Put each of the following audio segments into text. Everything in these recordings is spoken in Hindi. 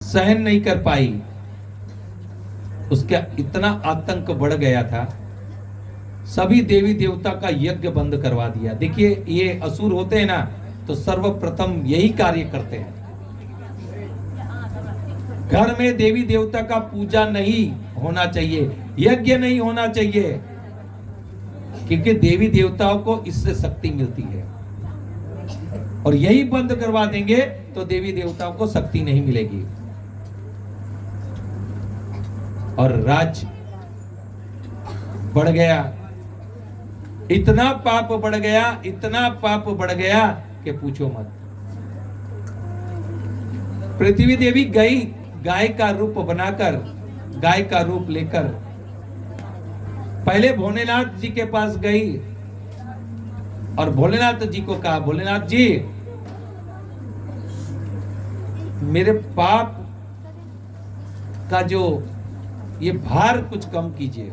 सहन नहीं कर पाई, उसका इतना आतंक बढ़ गया था, सभी देवी देवता का यज्ञ बंद करवा दिया। देखिए ये असुर होते हैं ना, तो सर्वप्रथम यही कार्य करते हैं। घर में देवी देवता का पूजा नहीं होना चाहिए, यज्ञ नहीं होना चाहिए, क्योंकि देवी देवताओं को इससे शक्ति मिलती है। और यही बंद करवा देंगे तो देवी देवताओं को शक्ति नहीं मिलेगी। और राज बढ़ गया, इतना पाप बढ़ गया, इतना पाप बढ़ गया कि पूछो मत। पृथ्वी देवी गई गाय का रूप बनाकर, गाय का रूप लेकर पहले भोलेनाथ जी के पास गई और भोलेनाथ जी को कहा, भोलेनाथ जी मेरे पाप का जो ये भार कुछ कम कीजिए।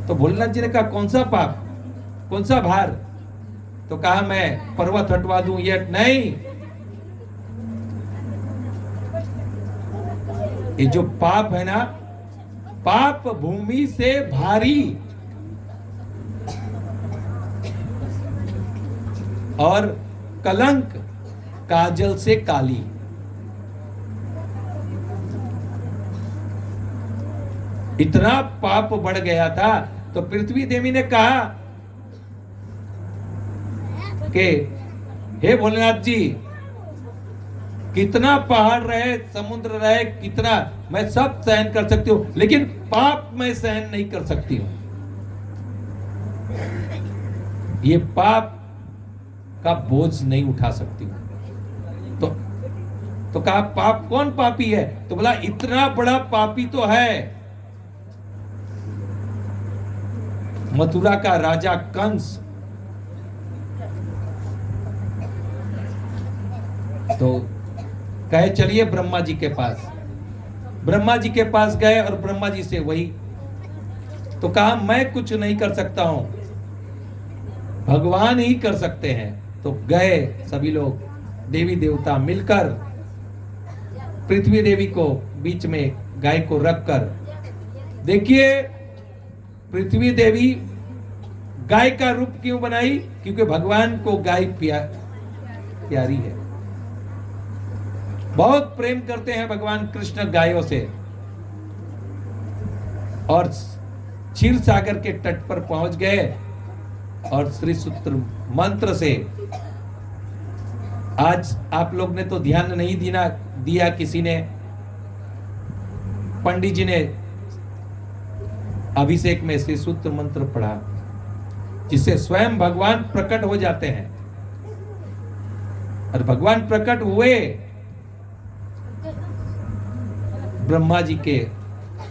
तो भोलेनाथ जी ने कहा, कौन सा पाप, कौन सा भार? तो कहा, मैं पर्वत हटवा दूं। ये नहीं, ये जो पाप है ना, पाप भूमि से भारी और कलंक काजल से काली। इतना पाप बढ़ गया था। तो पृथ्वी देवी ने कहा कि हे भोलेनाथ जी, कितना पहाड़ रहे, समुद्र रहे, कितना मैं सब सहन कर सकती हूँ, लेकिन पाप मैं सहन नहीं कर सकती हूँ। ये पाप का बोझ नहीं उठा सकती हूँ। तो कहा, पाप कौन पापी है? तो बोला, इतना बड़ा पापी तो है मथुरा का राजा कंस। तो कहे चलिए ब्रह्मा जी के पास। ब्रह्मा जी के पास गए और ब्रह्मा जी से वही। तो कहा, मैं कुछ नहीं कर सकता हूं, भगवान ही कर सकते हैं। तो गए सभी लोग, देवी देवता मिलकर पृथ्वी देवी को बीच में गाय को रखकर, देखिए पृथ्वी देवी गाय का रूप क्यों बनाई? क्योंकि भगवान को गाय प्यारी है, बहुत प्रेम करते हैं भगवान कृष्ण गायों से। और क्षीर सागर के तट पर पहुंच गए और श्री सूत्र मंत्र से, आज आप लोग ने तो ध्यान नहीं दिया, किसी ने, पंडित जी ने अभिषेक में श्री सूत्र मंत्र पढ़ा, जिससे स्वयं भगवान प्रकट हो जाते हैं। और भगवान प्रकट हुए ब्रह्मा जी के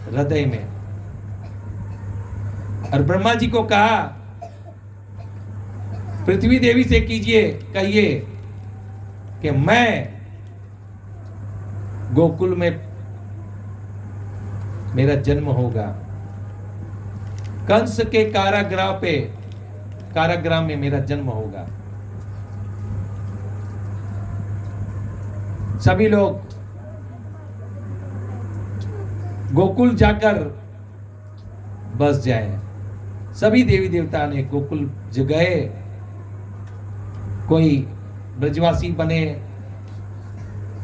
हृदय में। और ब्रह्मा जी को कहा, पृथ्वी देवी से कहिए कि मैं गोकुल में मेरा जन्म होगा, कंस के कारागृह में मेरा जन्म होगा। सभी लोग गोकुल जाकर बस जाए। सभी देवी देवता ने गोकुल गए, कोई ब्रजवासी बने,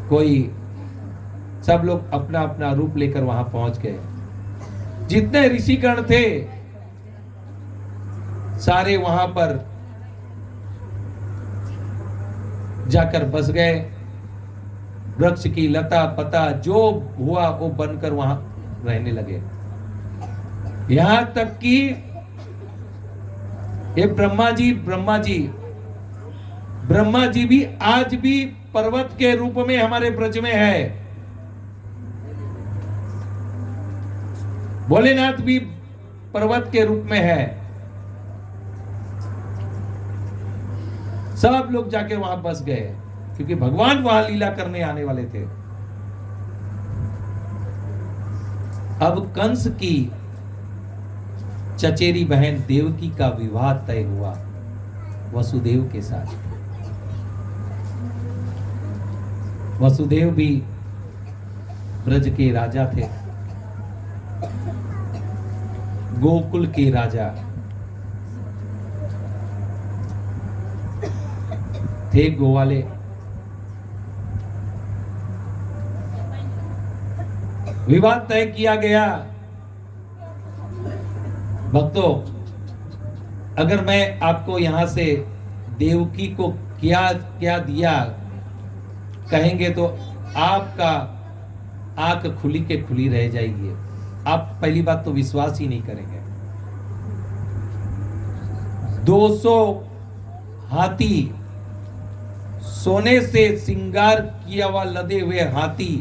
कोई, सब लोग अपना अपना रूप लेकर वहां पहुंच गए। जितने ऋषिगण थे सारे वहां पर जाकर बस गए। वृक्ष की लता पता जो हुआ वो बनकर वहां रहने लगे। यहां तक कि ये ब्रह्मा जी भी आज भी पर्वत के रूप में हमारे ब्रज में है। भोलेनाथ भी पर्वत के रूप में है। सब लोग जाके वहां बस गए, क्योंकि भगवान वहां लीला करने आने वाले थे। अब कंस की चचेरी बहन देवकी का विवाह तय हुआ वसुदेव के साथ। वसुदेव भी ब्रज के राजा थे, गोकुल के राजा थे गोवाले। विवाह तय किया गया। भक्तों, अगर मैं आपको यहां से देवकी को क्या क्या दिया कहेंगे तो आपका आंख खुली के खुली रह जाएगी। आप पहली बात तो विश्वास ही नहीं करेंगे। 200 हाथी, सोने से श्रृंगार किया हुआ लदे हुए हाथी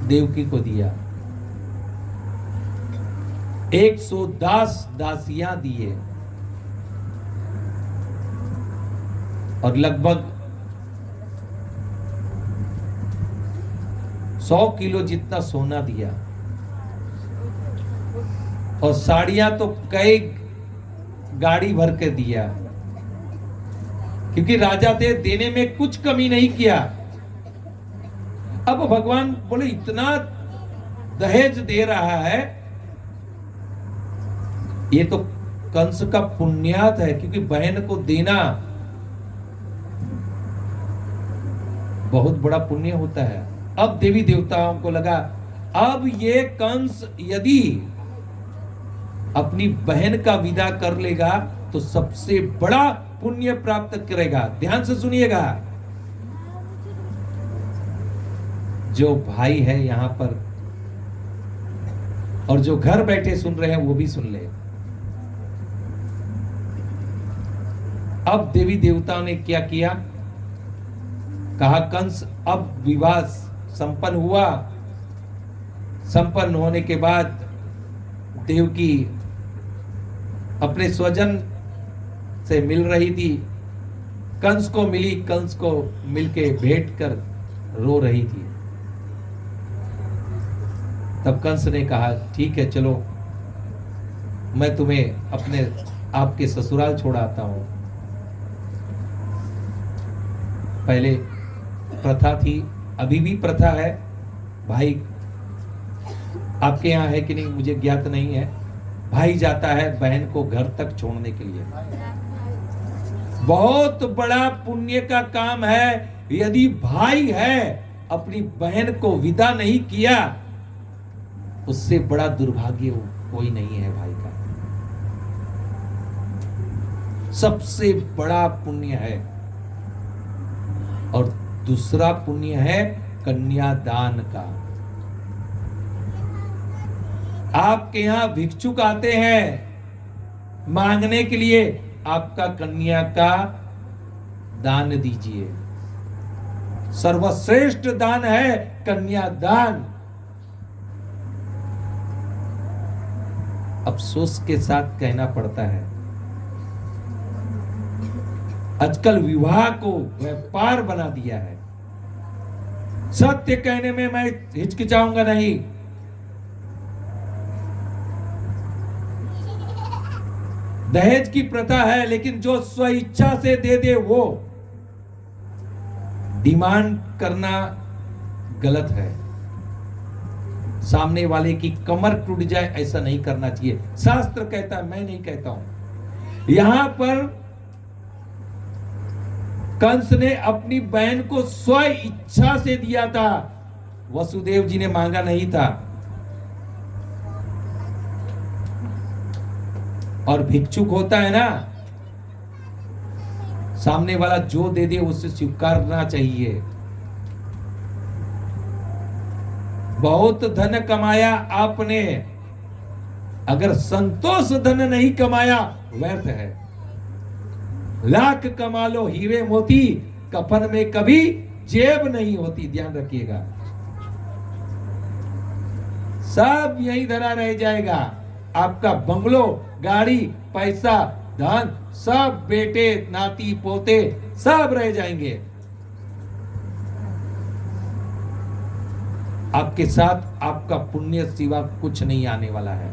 देवकी को दिया। 110 दासियां दिए और लगभग 100 किलो जितना सोना दिया। और साड़ियां तो कई गाड़ी भर के दिया, क्योंकि राजा थे, देने में कुछ कमी नहीं किया। अब भगवान बोले इतना दहेज दे रहा है, ये तो कंस का पुण्यात है, क्योंकि बहन को देना बहुत बड़ा पुण्य होता है। अब देवी देवताओं को लगा अब ये कंस यदि अपनी बहन का विदा कर लेगा तो सबसे बड़ा पुण्य प्राप्त करेगा। ध्यान से सुनिएगा, जो भाई है यहां पर और जो घर बैठे सुन रहे हैं वो भी सुन ले। अब देवी देवताओं ने क्या किया, कहा कंस अब विवाह संपन्न हुआ। संपन्न होने के बाद देवकी अपने स्वजन से मिल रही थी, कंस को मिली, कंस को मिलके भेंट कर रो रही थी। तब कंस ने कहा ठीक है चलो मैं तुम्हें अपने आपके ससुराल छोड़ाता हूं। पहले प्रथा थी, अभी भी प्रथा है, भाई आपके यहाँ है कि नहीं मुझे ज्ञात नहीं है, भाई जाता है बहन को घर तक छोड़ने के लिए। बहुत बड़ा पुण्य का काम है। यदि भाई है अपनी बहन को विदा नहीं किया, उससे बड़ा दुर्भाग्य कोई नहीं है भाई का। सबसे बड़ा पुण्य है। और दूसरा पुण्य है कन्यादान का। आपके यहां भिक्षुक आते हैं मांगने के लिए, आपका कन्या का दान दीजिए। सर्वश्रेष्ठ दान है कन्यादान। अफसोस के साथ कहना पड़ता है आजकल विवाह को व्यापार बना दिया है। सत्य कहने में मैं हिचकिचाऊंगा नहीं। दहेज की प्रथा है, लेकिन जो स्वेच्छा से दे दे वो डिमांड करना गलत है। सामने वाले की कमर टूट जाए ऐसा नहीं करना चाहिए। शास्त्र कहता है, मैं नहीं कहता हूं। यहां पर कंस ने अपनी बहन को स्व इच्छा से दिया था, वसुदेव जी ने मांगा नहीं था। और भिक्षुक होता है ना, सामने वाला जो दे दे उससे स्वीकारना चाहिए। बहुत धन कमाया आपने, अगर संतोष धन नहीं कमाया व्यर्थ है। लाख कमा लो हीरे मोती, कफन में कभी जेब नहीं होती। ध्यान रखिएगा, सब यही धरा रह जाएगा। आपका बंगलो, गाड़ी, पैसा, धन सब बेटे नाती पोते सब रह जाएंगे। आपके साथ आपका पुण्य सिवा कुछ नहीं आने वाला है।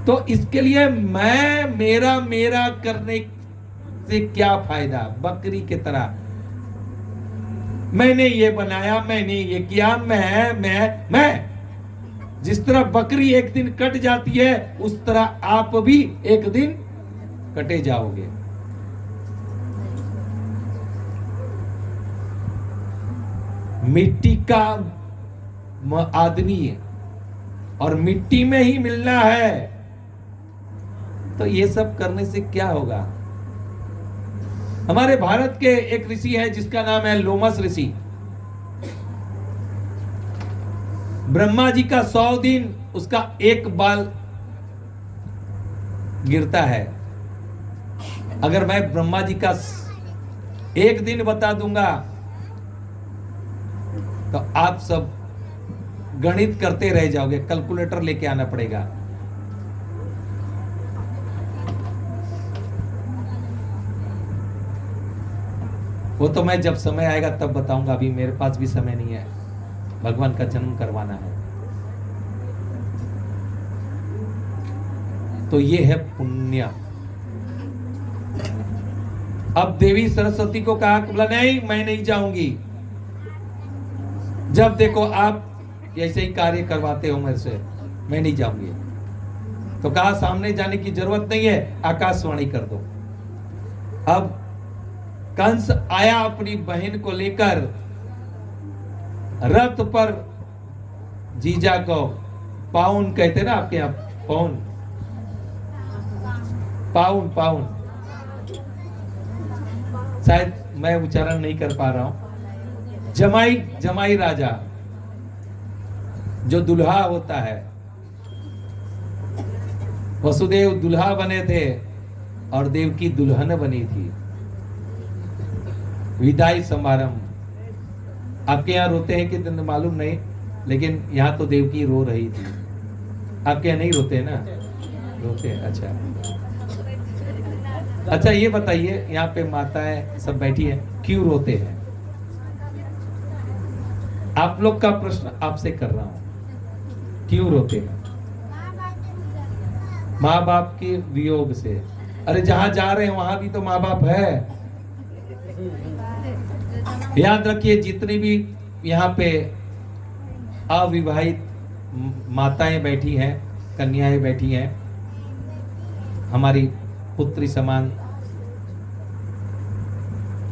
तो इसके लिए मेरा करने से क्या फायदा। बकरी की तरह मैंने ये बनाया, मैंने ये किया, मैं। जिस तरह बकरी एक दिन कट जाती है, उस तरह आप भी एक दिन कटे जाओगे। मिट्टी का आदमी है और मिट्टी में ही मिलना है, तो ये सब करने से क्या होगा? हमारे भारत के एक ऋषि है जिसका नाम है लोमस ऋषि। ब्रह्मा जी का 100 दिन उसका एक बाल गिरता है। अगर मैं ब्रह्मा जी का एक दिन बता दूंगा तो आप सब गणित करते रह जाओगे, कैलकुलेटर लेके आना पड़ेगा। वो तो मैं जब समय आएगा तब बताऊंगा, अभी मेरे पास भी समय नहीं है, भगवान का जन्म करवाना है। तो ये है पुण्य। अब देवी सरस्वती को कहा, बोला नहीं मैं नहीं जाऊंगी। जब देखो आप ऐसे ही कार्य करवाते हो मेरे से, मैं नहीं जाऊंगी। तो कहा सामने जाने की जरूरत नहीं है, आकाशवाणी कर दो। अब कंस आया अपनी बहन को लेकर रथ पर, जीजा को पाउन कहते ना आपके यहां, पाउन पाउन पाउन, शायद मैं उच्चारण नहीं कर पा रहा हूं। जमाई राजा जो दुल्हा होता है, वसुदेव दुल्हा बने थे और देवकी दुल्हन बनी थी। विदाई समारंभ आपके यहाँ रोते हैं कि मालूम नहीं, लेकिन यहाँ तो देवकी रो रही थी। आपके यहाँ नहीं रोते हैं ना? रोते हैं, अच्छा। अच्छा ये बताइए, यहाँ पे माताएं सब बैठी हैं, क्यों रोते हैं? आप लोग का प्रश्न आपसे कर रहा हूं, क्यों रोते हैं? माँ बाप के वियोग से। अरे जहां जा रहे हैं वहां भी तो माँ बाप है। याद रखिए, जितनी भी यहाँ पे अविवाहित माताएं बैठी हैं, कन्याएं बैठी हैं, हमारी पुत्री समान,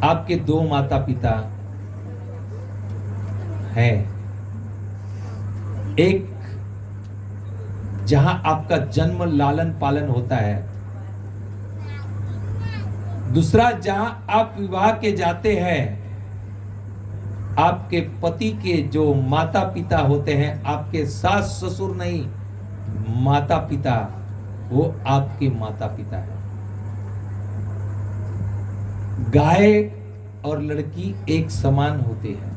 आपके 2 माता पिता हैं। एक जहां आपका जन्म लालन पालन होता है, दूसरा जहां आप विवाह के जाते हैं, आपके पति के जो माता पिता होते हैं, आपके सास ससुर नहीं, माता पिता, वो आपके माता पिता है। गाय और लड़की एक समान होते हैं।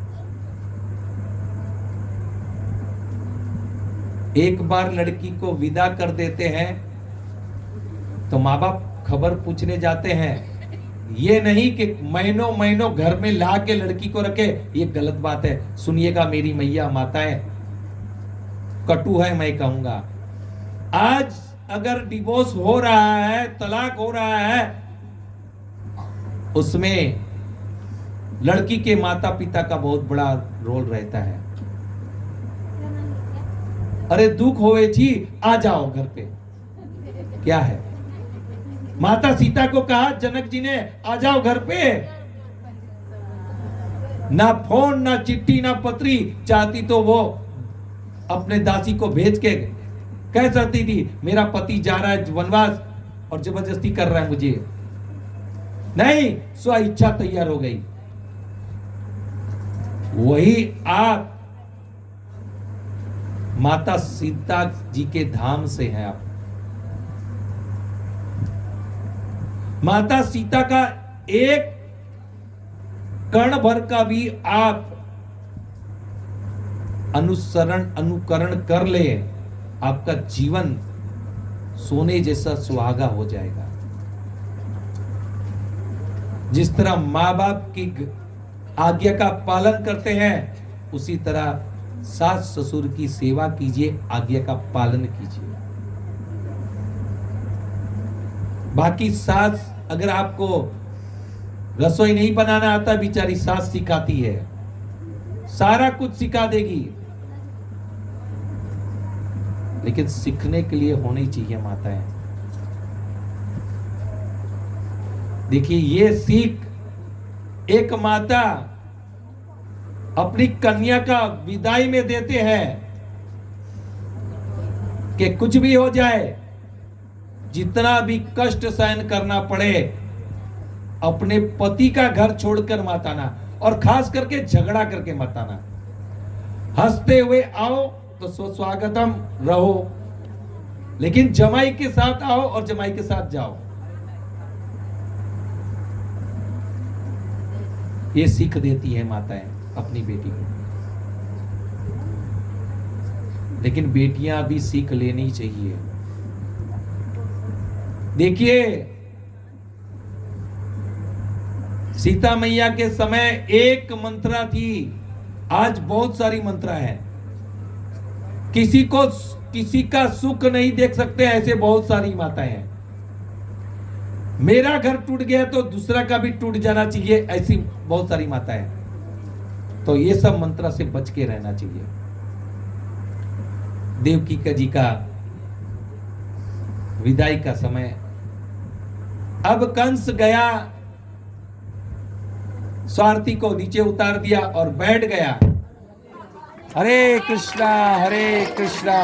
एक बार लड़की को विदा कर देते हैं तो माँ बाप खबर पूछने जाते हैं। ये नहीं कि महीनों महीनों घर में ला के लड़की को रखे, ये गलत बात है। सुनिएगा मेरी मैया माताएं, कटु है मैं कहूंगा। आज अगर डिवोर्स हो रहा है, तलाक हो रहा है, उसमें लड़की के माता पिता का बहुत बड़ा रोल रहता है। अरे दुख होए जी, आ जाओ घर पे। क्या है? माता सीता को कहा जनक जी ने, आ जाओ घर पे। ना फोन, ना चिट्ठी, ना पत्री, चाहती तो वो अपने दासी को भेज के कह सकती थी मेरा पति जा रहा है वनवास और जबरदस्ती कर रहा है मुझे। नहीं, स्व इच्छा तैयार हो गई। वही आप माता सीता जी के धाम से हैं। आप माता सीता का एक कण भर का भी आप अनुकरण कर ले, आपका जीवन सोने जैसा सुहागा हो जाएगा। जिस तरह माँ बाप की आज्ञा का पालन करते हैं, उसी तरह सास ससुर की सेवा कीजिए, आज्ञा का पालन कीजिए। बाकी सास, अगर आपको रसोई नहीं बनाना आता, बेचारी सास सिखाती है। सारा कुछ सिखा देगी, लेकिन सीखने के लिए होनी चाहिए माताएं। देखिए ये सीख एक माता अपनी कन्या का विदाई में देते हैं कि कुछ भी हो जाए, जितना भी कष्ट सहन करना पड़े, अपने पति का घर छोड़कर मत आना, और खास करके झगड़ा करके मत आना। हंसते हुए आओ तो स्वागतम रहो, लेकिन जमाई के साथ आओ और जमाई के साथ जाओ। ये सीख देती है माताएं अपनी बेटी को, लेकिन बेटियां भी सीख लेनी चाहिए। देखिए सीता मैया के समय एक मंत्रा थी, आज बहुत सारी मंत्रा है। किसी का सुख नहीं देख सकते ऐसे बहुत सारी माताएं हैं। मेरा घर टूट गया तो दूसरा का भी टूट जाना चाहिए, ऐसी बहुत सारी माताएं हैं। तो ये सब मंत्रा से बच के रहना चाहिए। देवकी जी का विदाई का समय, अब कंस गया, स्वार्थी को नीचे उतार दिया और बैठ गया। हरे कृष्णा हरे कृष्णा